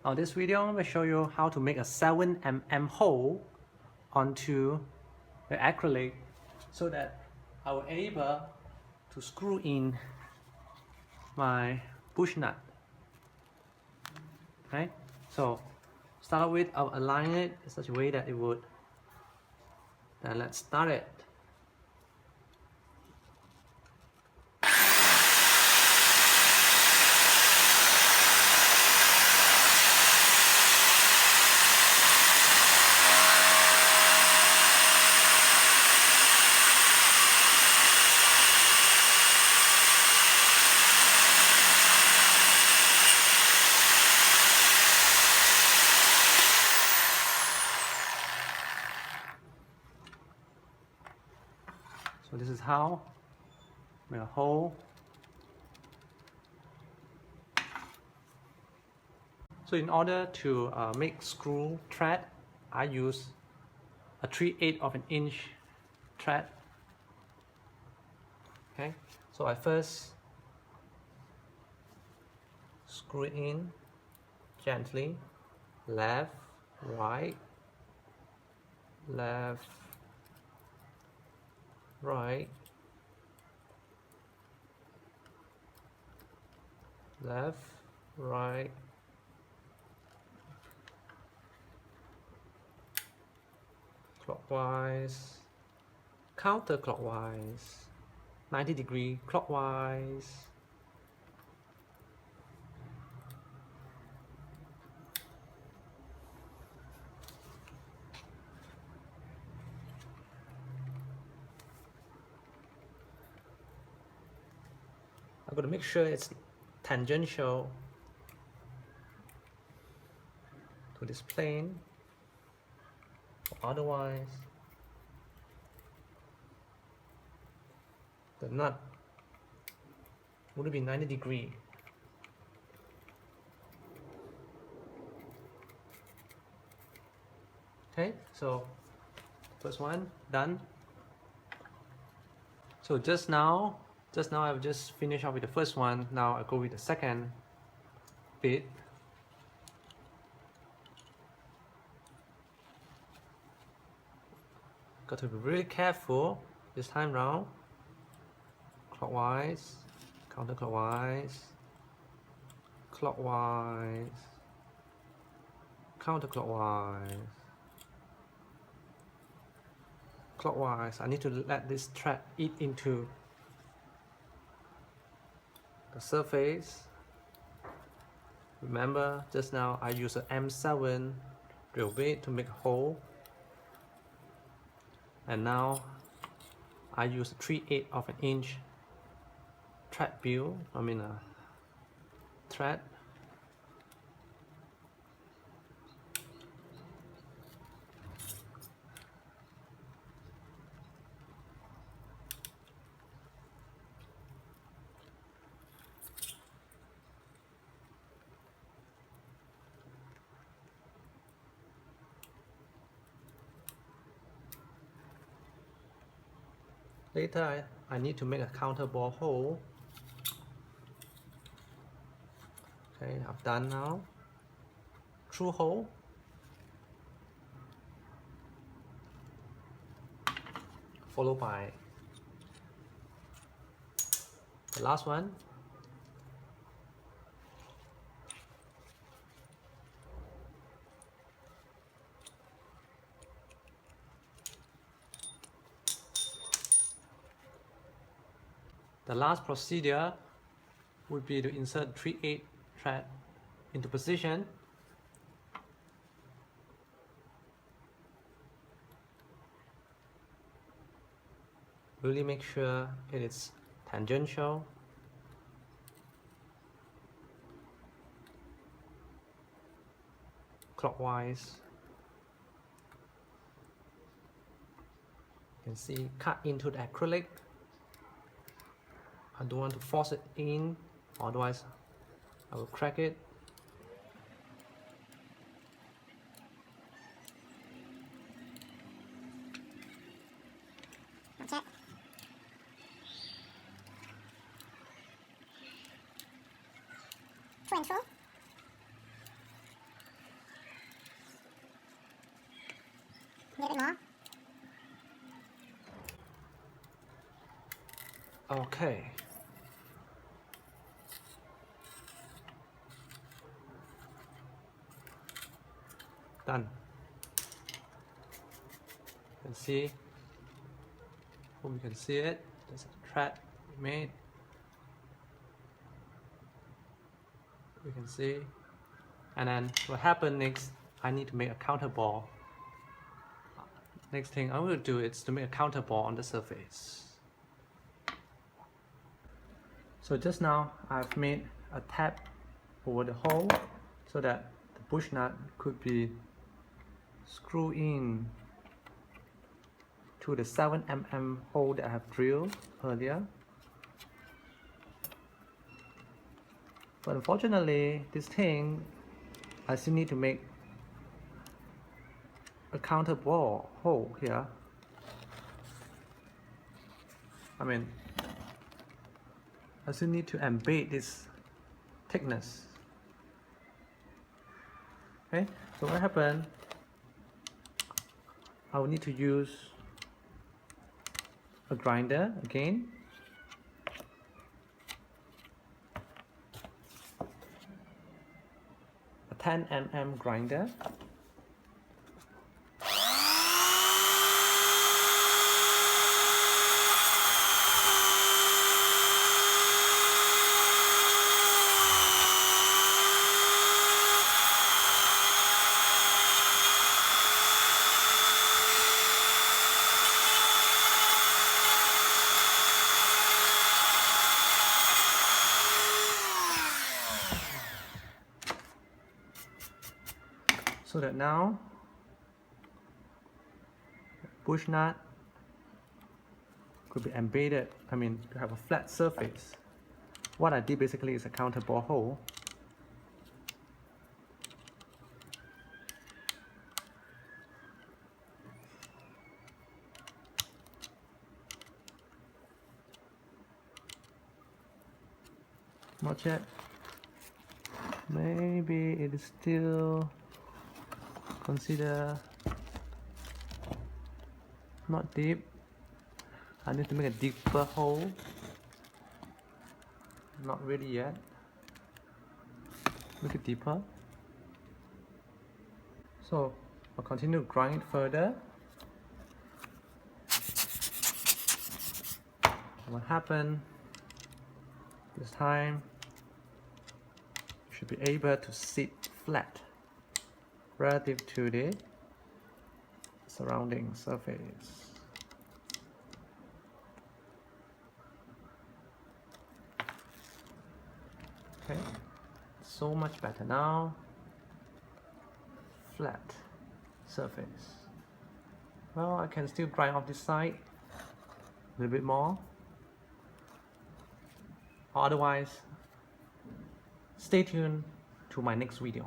Now this video I'm going to show you how to make a 7mm hole onto the acrylic so that I will able to screw in my push nut. Okay, so start with I'll align it in such a way that it would. Then let's start it. So this is how make a hole. So in order to make screw thread, I use a 3/8 of an inch thread. Okay, so I first screw it in gently, left, right, left, right, left, right, clockwise, counterclockwise, 90-degree clockwise. I'm going to make sure it's tangential to this plane, otherwise the nut would be 90-degree. Okay, so first one done. So just now I've just finished off with the first one. Now I go with the second bit. Got to be really careful this time round. Clockwise, counterclockwise, clockwise, counterclockwise, clockwise. I need to let this thread eat into the surface. Remember, just now I used an M7 drill bit to make a hole, and now I use 3/8 of an inch thread bill. Thread. Later I need to make a counter bore hole. Okay, I've done now. Through hole. Followed by the last one. The last procedure would be to insert 3/8 thread into position. Really make sure it is tangential. Clockwise. You can see cut into the acrylic. I don't want to force it in, otherwise I will crack it. Okay. To and fro. Okay. Done. You can see. Hope you can see it. There's a thread we made. You can see. And then what happened next, I need to make a counter ball. Next thing I will do is to make a counter ball on the surface. So just now I've made a tab over the hole so that the bush nut could be screwed in to the 7mm hole that I have drilled earlier. But unfortunately, this thing, I still need to make a counter ball hole here. I still need to embed this thickness. Okay, so what happened? I will need to use a grinder again. A 10mm grinder. So that now bush nut could be embedded, to have a flat surface. What I did basically is a counter bore hole. Not yet. Maybe it is still consider not deep. I need to make a deeper hole. Not really yet. Make it deeper. So I'll continue to grind further. What happened this time? You should be able to sit flat relative to the surrounding surface. Okay, so much better now. Flat surface. Well, I can still grind off this side a little bit more. Otherwise, stay tuned to my next video.